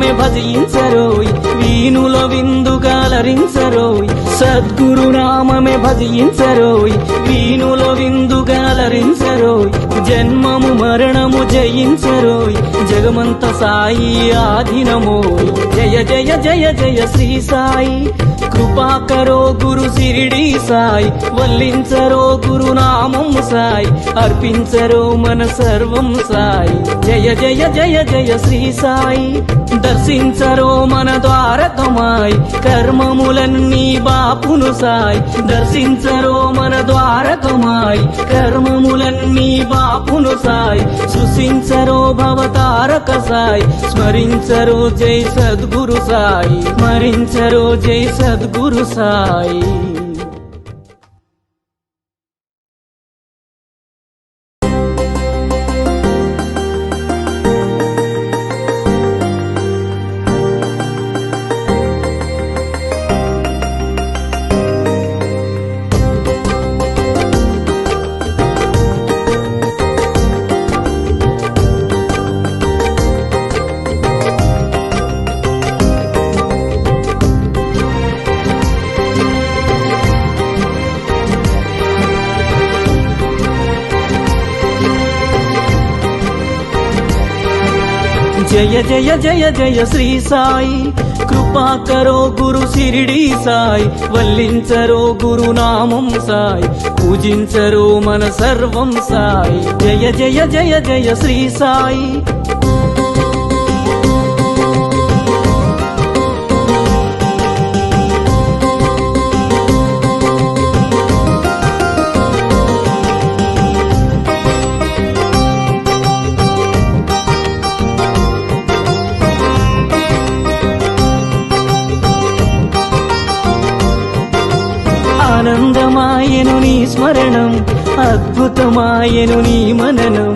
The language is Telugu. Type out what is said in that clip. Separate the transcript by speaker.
Speaker 1: నామమే భజించరోయ్ వీణుల విందుగాలరించరోయ్ సద్గురు నామమే భజించరోయ్ వీణుల విందుగాలరించరోయ్ జన్మము మరణము జయించరోయ్ జగమంత సాయి ఆధీనమోయ్ జయ జయ జయ జయ శ్రీ సాయి కృపాకరో గురు సిరిడి సాయి వల్లించరో గురునామం సాయి అర్పించరో మన సర్వం సాయి జయ జయ జయ జయ శ్రీ సాయి దర్శించరో మన ద్వారకమాయి కర్మములన్నీ బాపును సాయి దర్శించరో మన ద్వారకమాయి కర్మములన్నీ బాపును సాయి సృశించరో భవతారక సాయి స్మరించరో జై సద్గురు సాయి స్మరించరో జై సద్గురు సాయి జయ జయ జయ జయ శ్రీ సాయి కృపాకరో గురు సిరిడి సాయి వల్లించరో గురునామం సాయి పూజించరో మన సర్వం సాయి జయ జయ జయ జయ శ్రీ సాయి ఆనందమాయను నీ స్మరణం అద్భుతమాయను నీ మననం